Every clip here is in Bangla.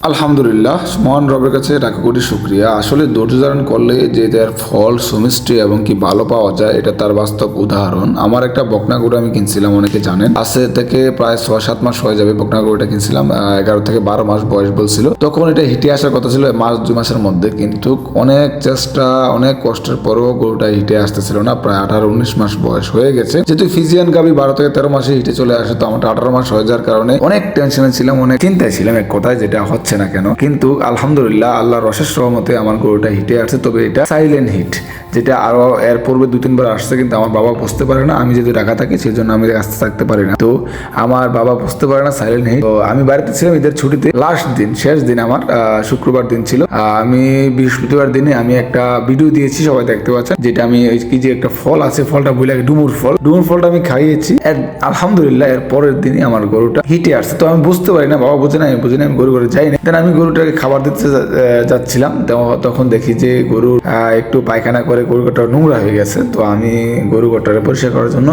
আলহামদুলিল্লাহ, মহান রবের কাছে লাখো কোটি শুক্রিয়া। আসলে ধৈর্য ধারণ করলে যে তার ফল সুমিষ্টি এবং কি ভালো পাওয়া যায়, এটা তার বাস্তব উদাহরণ। আমার একটা বকনা গরু আমি কিনছিলাম, অনেকে জানেন, আজকে থেকে প্রায় 6-7 মাস হয়ে যাবে বকনা গরুটা কিনছিলাম। 11 থেকে 12 মাস বয়স বলছিল। তখন এটা হিটে আসার কথা ছিল মাস 2 মাসের মধ্যে, কিন্তু অনেক চেষ্টা অনেক কষ্টের পরেও গরুটা হিটে আসতেছিল না। প্রায় 18-19 মাস বয়স হয়ে গেছে। যেহেতু ফিজিয়ান গাবি 12 থেকে 13 মাসে হিটে চলে আসে, তো আমার 18 মাস হয়ে যাওয়ার কারণে অনেক টেনশনে ছিলাম, অনেক চিন্তায় ছিলাম এক কথায়, যেটা হচ্ছে না কেন। কিন্তু আলহামদুলিল্লাহ, আল্লাহর অশেষ রহমতে আমার গরুটা হিটে আসছে। তবে এটা সাইলেন্ট হিট, যেটা আরো এর পূর্বে 2-3 বার আসছে, কিন্তু আমার বাবা বুঝতে পারে না। আমি যদি ঢাকা থাকি সেই জন্য আমি আসতে থাকতে পারি না, তো আমার বাবা বুঝতে পারে না সাইলেন্ট হিট। তো আমি বাড়িতে ছিলাম ঈদের ছুটিতে, লাস্ট দিন, শেষ দিন আমার শুক্রবার দিন ছিল। আমি বৃহস্পতিবার দিনে আমি একটা ভিডিও দিয়েছি, সবাই দেখতে পাচ্ছেন, যেটা আমি কি যে একটা ফল আছে, ফলটা বলে ডুমুর ফলটা আমি খাইয়েছি। আলহামদুলিল্লাহ এর পরের দিনই আমার গরুটা হিটে আসছে। তো আমি বুঝতে পারি না, বাবা বুঝে না, আমি বুঝি না, আমি গরু করে যাই না। দেন আমি গরুটাকে খাবার দিতে যাচ্ছিলাম, তখন দেখি যে গরু একটু পায়খানা করে গরু ঘরটা নোংরা হয়ে গেছে। তো আমি গরু ঘরটাকে পরিষ্কার করার জন্য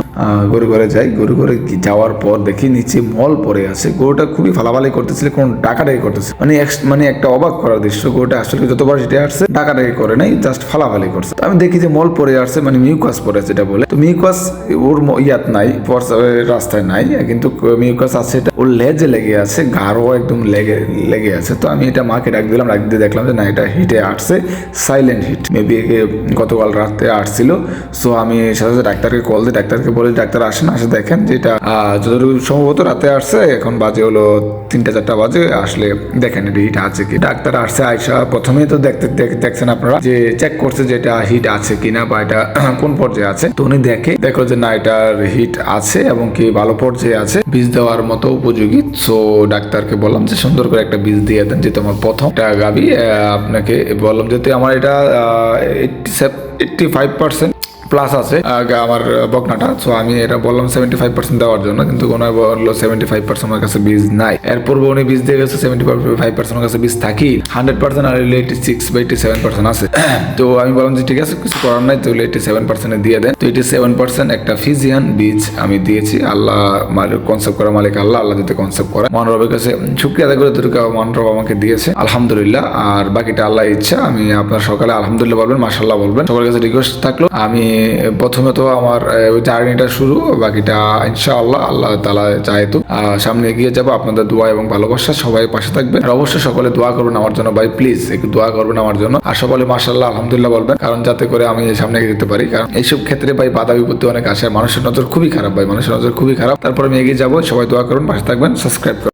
গরু ঘরে যাই। গরু ঘরে যাওয়ার পর দেখি নিচে মল পড়ে আছে। গরুটা খুবই ফালাফালি করতেছিল, কোন ডাকাডাকি করতেছে, মানে একটা অবাক করার দৃশ্য। গরুটা আসলে যতবার সেটা আসছে ডাকাডাকি করে নাই, জাস্ট ফালাফালি করছে। আমি দেখি যে মল পড়ে আসছে, মানে মিউকাস পড়ে আছে এটা বলে। তো মিউকাস ওর ইয়াত নাই, রাস্তায় নাই, কিন্তু মিউকাস আছে এটা ওর লেজে লেগে আছে, গাঢ় একদম লেগে আছে। তো আমি এটা মাকে ডাক দিলাম, ডাক দিয়ে দেখলাম যে না, এটা হিটে আসছে, সাইলেন্ট হিট, মেবি গতকাল রাতে আসছিল। সো আমি সাথে সাথে ডাক্তারকে কল দিই, ডাক্তারকে বলে ডাক্তার আসেন, আসে দেখেন যে এটা যতটুকু সম্ভবত রাতে আসছে। এখন বাজে হলো 3-4 বাজে, আসলে দেখেন এটা হিট আছে কি। ডাক্তার আসছে, আয়সা প্রথমেই তো দেখছেন আপনারা যে চেক করছে যে এটা হিট আছে কিনা, বা এটা কোন পর্যায়ে আছে। তো উনি দেখো যে না, এটার হিট আছে এবং কি ভালো পর্যায়ে আছে, বীজ দেওয়ার মতো উপযোগী। সো ডাক্তারকে বললাম যে সুন্দর করে একটা বীজ দিয়ে দেন, যেহেতু আমার প্রথম গাবি। আপনাকে বললাম যেহেতু আমার এটা 85% প্লাস আছে আমার বকনাটা। সো আমি এটা বললাম 75% দেওয়ার জন্য, কিন্তু ওনার বললো 75% আমার কাছে বীজ নাই। এর পূর্বে উনি বীজ দিয়ে গেছে 75% আমার কাছে বীজ থাকি 100%, আর 86 বা 87% আছে। তো আমি বললাম যে ঠিক আছে, কিছু করার নাই, তাহলে 87% দিয়ে দেন। তো 87% একটা ফিজিয়ান বীজ আমি দিয়েছি। আল্লাহ কনসেপ্ট করা মালিক আল্লাহ, আল্লাহ যদি কনসেপ্ট করা, মহানরবের কাছে শুকরিয়া আদায় করে তোকে মহানরব আমাকে দিয়েছে, আলহামদুলিল্লাহ। আর বাকিটা আল্লাহ ইচ্ছা। আমি আপনার সকালে আলহামদুলিল্লাহ বলবেন, মাশাআল্লাহ বলবেন। সবার কাছে রিকোয়েস্ট থাকলো, আমি প্রথমে তো আমার জার্নিটা শুরু, বাকিটা ইনশাআল্লাহ আল্লাহ তাআলা চায় তো সামনে এগিয়ে যাবো। আপনাদের দোয়া এবং ভালোবাসা, সবাই পাশে থাকবেন। আর অবশ্যই সকলে দোয়া করবেন আমার জন্য, ভাই প্লিজ একটু দোয়া করবেন আমার জন্য। আর সকলে মাশাআল্লাহ আলহামদুলিল্লাহ বলবেন, কারণ যাতে করে আমি সামনে এগিয়ে যেতে পারি। কারণ এইসব ক্ষেত্রে ভাই বাধা বিপত্তি অনেক আসে, মানুষের নজর খুবই খারাপ ভাই, মানুষের নজর খুবই খারাপ। তারপরে আমি এগিয়ে যাবো। সবাই দোয়া করুন, পাশে থাকবেন, সাবস্ক্রাইব করুন।